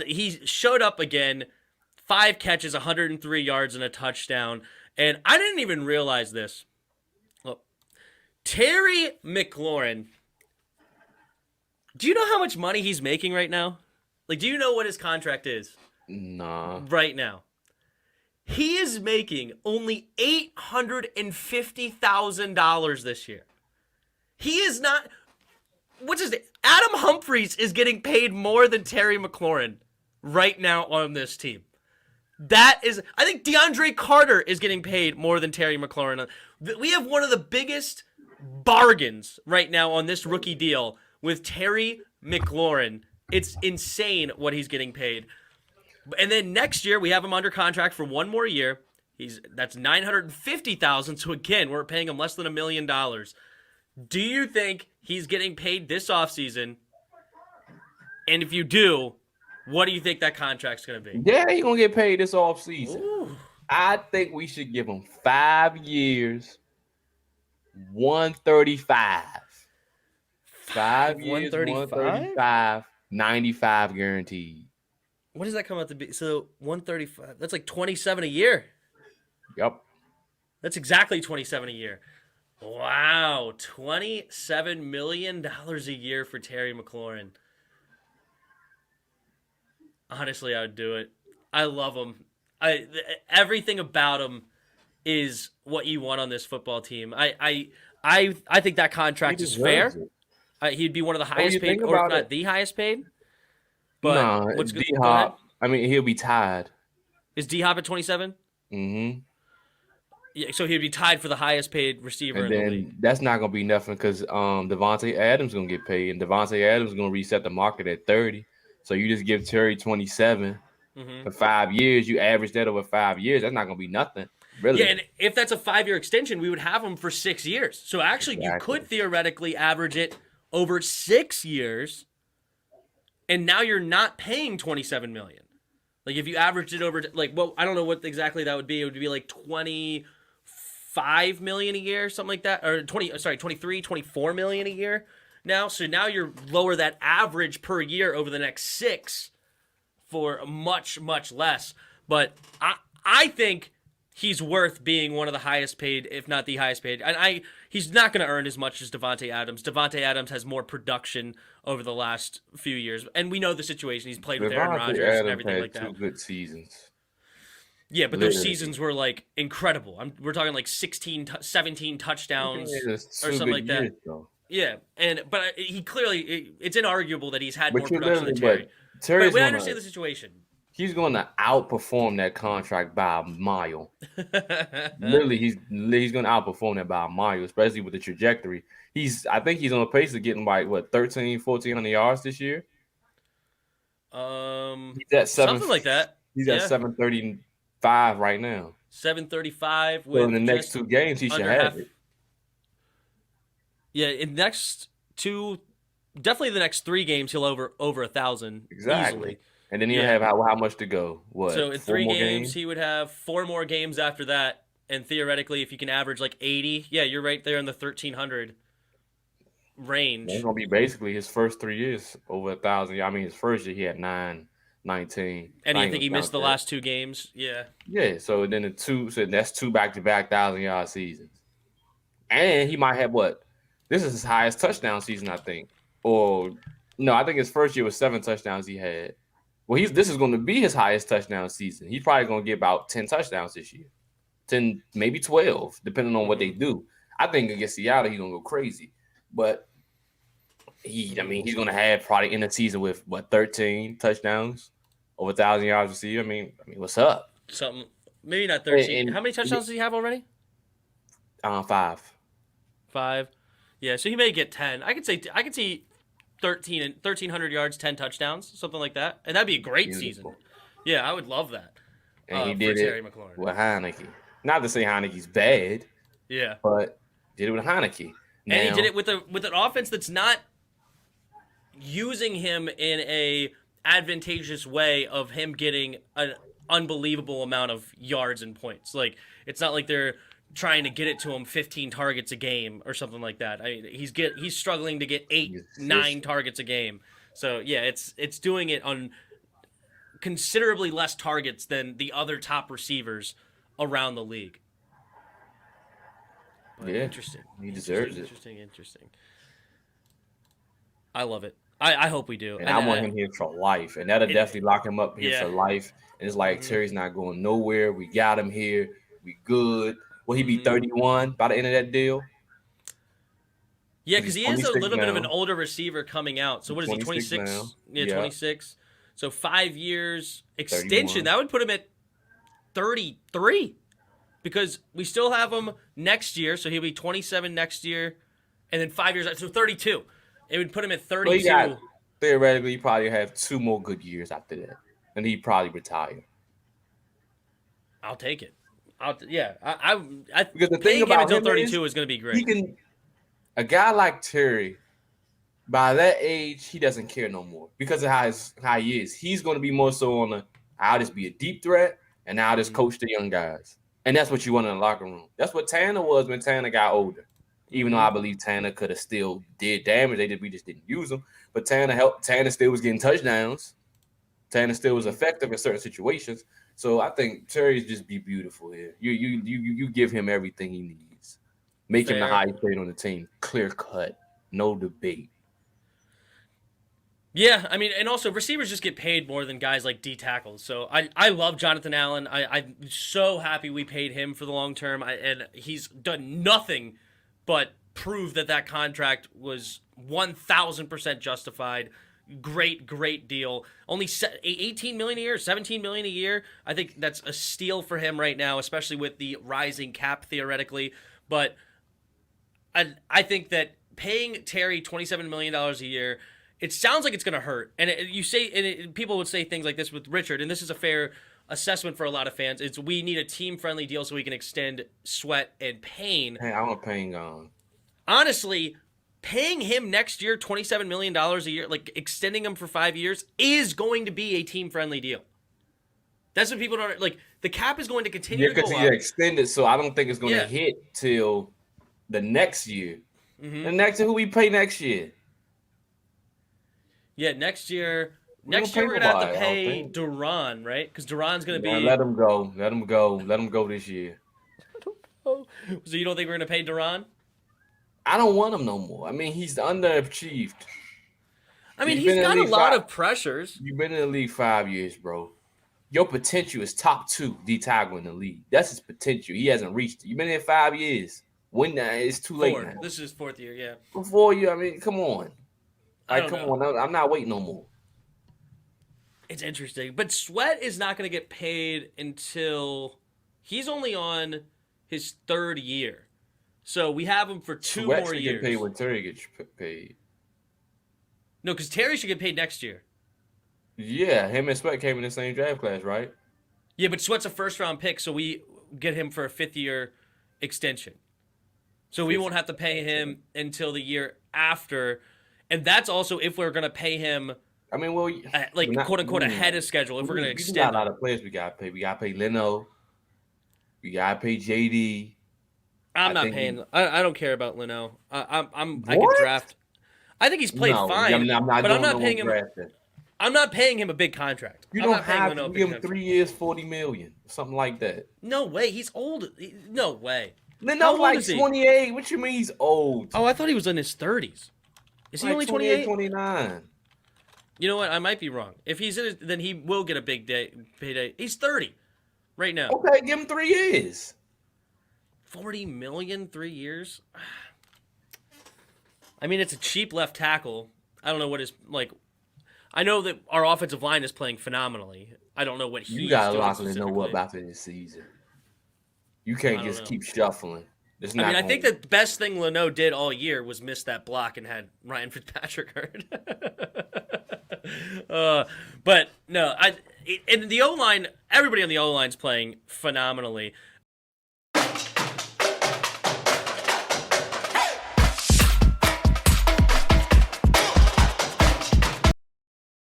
he showed up again, 5 catches, 103 yards, and a touchdown. And I didn't even realize this. Look, Terry McLaurin, do you know how much money he's making right now? Like, do you know what his contract is? Nah. Right now. He is making only $850,000 this year. He is not. What's his name? Adam Humphries is getting paid more than Terry McLaurin right now on this team. That is, I think DeAndre Carter is getting paid more than Terry McLaurin. We have one of the biggest bargains right now on this rookie deal with Terry McLaurin. It's insane what he's getting paid. And then next year we have him under contract for 1 more year. That's $950,000. So again, we're paying him less than $1 million. Do you think he's getting paid this offseason? And if you do, what do you think that contract's going to be? Yeah, he's going to get paid this offseason. I think we should give him 5 years, 135. 5 years, 135, 95 guaranteed. What does that come out to be? So 135, that's like 27 a year. Yep. That's exactly 27 a year. Wow, $27 million a year for Terry McLaurin. Honestly, I would do it. I love him. Everything about him is what you want on this football team. I think that contract is fair. He'd be one of the highest paid, or if not the highest paid. But what's good? D-Hop, I mean, he'll be tied. Is D-Hop at 27? Mm-hmm. Yeah, so he'd be tied for the highest paid receiver in the league. That's not going to be nothing because Devontae Adams is going to get paid, and Devontae Adams is going to reset the market at 30. So you just give Terry 27 for 5 years. You average that over 5 years. That's not going to be nothing, really. Yeah, and if that's a 5-year extension, we would have him for 6 years. So actually, you could theoretically average it over 6 years, and now you're not paying $27 million. Like if you averaged it over, I don't know what exactly that would be. It would be like $25 million a year, something like that, or 23, $24 million a year. Now, so now you're lower that average per year over the next 6 for much, much less. But I think he's worth being one of the highest paid, if not the highest paid. And he's not going to earn as much as Devontae Adams. Devontae Adams has more production over the last few years, and we know the situation. He's played with Aaron Rodgers and everything like that. 2 good seasons. Yeah, but those seasons were like incredible. We're talking like 16, 17 touchdowns or something like that. Yeah, but he clearly, it's inarguable that he's had more production than Terry. But we understand the situation. He's going to outperform that contract by a mile. Literally, he's going to outperform that by a mile, especially with the trajectory. I think he's on the pace of getting like 13, 1,400 yards this year. He's at something like that. He's at 735 right now. 735. So in the next 2 games, he should have it. Yeah, in the next 2, definitely the next 3 games, he'll over 1,000 easily. And then he'll have how much to go? What? So in 3 games, he would have 4 more games after that. And theoretically, if you can average like 80, yeah, you're right there in the 1,300 range. It's going to be basically his first 3 years over 1,000. I mean, his first year he had 19. And you think he missed the last 2 games? Yeah. Yeah. So then that's 2 back-to-back 1,000-yard seasons. And he might have what? This is his highest touchdown season, I think. Or no, I think his first year was 7 touchdowns he had. Well, this is going to be his highest touchdown season. He's probably going to get about 10 touchdowns this year. 10, maybe 12, depending on what they do. I think against Seattle, he's going to go crazy. But he's going to have probably in the season with 13 touchdowns, over 1,000 yards received. I mean, what's up? Something, maybe not 13. How many touchdowns does he have already? 5. 5. Yeah, so he may get 10. I could see 13 and 1,300 yards, 10 touchdowns, something like that, and that'd be a great season. Yeah, I would love that. And he did Terry it McLaurin. with Heineke. Not to say Heineke's bad. Yeah, but did it with Heineke. And he did it with an offense that's not using him in a advantageous way of him getting an unbelievable amount of yards and points. Like it's not like they're trying to get it to him 15 targets a game or something like that. I mean, he's struggling to get 8, 9 targets a game. So yeah, it's doing it on considerably less targets than the other top receivers around the league. But Yeah, interesting. he deserves it. Interesting. I love it. I hope we do. And I want him here for life. And that'll definitely lock him up here for life. And it's like Terry's not going nowhere. We got him here. We good. Will he be 31 by the end of that deal? Yeah, because he is a little bit of an older receiver coming out. So what is he, 26? Yeah, 26. So 5 years extension. 31. That would put him at 33. Because we still have him next year. So he'll be 27 next year. And then 5 years. So 32. It would put him at 32. Well, theoretically, he probably have 2 more good years after that. And he'd probably retire. I'll take it. Because the thing about him until 32 is going to be great. A guy like Terry, by that age, he doesn't care no more because of how he is. He's going to be more so on I'll just be a deep threat and I'll just coach the young guys. And that's what you want in the locker room. That's what Tanner was when Tanner got older. Even though I believe Tanner could have still did damage. We just didn't use him. But Tanner still was getting touchdowns. Tanner still was effective in certain situations. So I think Terry's just be beautiful here. You give him everything he needs. Make him the highest paid on the team. Clear cut. No debate. Yeah, I mean, and also receivers just get paid more than guys like D tackles. So I love Jonathan Allen. I'm so happy we paid him for the long term. And he's done nothing but prove that contract was 1,000% justified. Great deal. Only $18 million a year, $17 million a year. I think that's a steal for him right now, especially with the rising cap theoretically. But I think that paying Terry $27 million a year, it sounds like it's going to hurt. And people would say things like this with Richard, and this is a fair assessment for a lot of fans. It's we need a team-friendly deal so we can extend Sweat and Payne. Hey, I want Payne gone. Honestly, paying him next year $27 million a year, like extending him for 5 years, is going to be a team-friendly deal. That's what people don't like. The cap is going to continue to go up. Yeah, because he extended, so I don't think it's going to hit till the next year. The next year, who we pay next year? Yeah, next year we're going to have to pay Duran, right? Because Duran's going to be... Let him go. Let him go this year. So you don't think we're going to pay Duran? I don't want him no more. I mean, he's underachieved. I mean, he's got a lot of pressures. You've been in the league 5 years, bro. Your potential is top 2 D tackle in the league. That's his potential. He hasn't reached it. You've been here 5 years. It's too late now. This is his 4th year, yeah. Before you, I mean, come on. Come on. I'm not waiting no more. It's interesting. But Sweat is not going to get paid until he's only on his 3rd year. So we have him for 2 more years. Get paid when Terry gets paid. No, because Terry should get paid next year. Yeah, him and Sweat came in the same draft class, right? Yeah, but Sweat's a 1st-round pick, so we get him for a 5th-year extension. So we won't have to pay him until the year after. And that's also if we're going to pay him, I mean, well, quote-unquote, ahead of schedule, if we're going to extend. We got a lot of players we got to pay. We got to pay Leno. We got to pay JD. I'm not paying. I don't care about Leno. I can draft. I think he's played fine, but I'm not paying him. I'm not paying him a big contract. You don't have to give him 3 years, $40 million, something like that. No way. He's old. No way. Leno's like 28. What you mean he's old? Oh, I thought he was in his 30s. Is he only 28? 29. You know what? I might be wrong. If he's in it, then he will get a big payday. He's 30 right now. Okay, give him 3 years. 40 million, 3 years. I mean, it's a cheap left tackle. I don't know what his like. I know that our offensive line is playing phenomenally. I don't know what he's doing. You got to lock in know what after this season. You can't just keep shuffling. I think the best thing Leno did all year was miss that block and had Ryan Fitzpatrick hurt. But no, and the O-line, everybody on the O-line is playing phenomenally.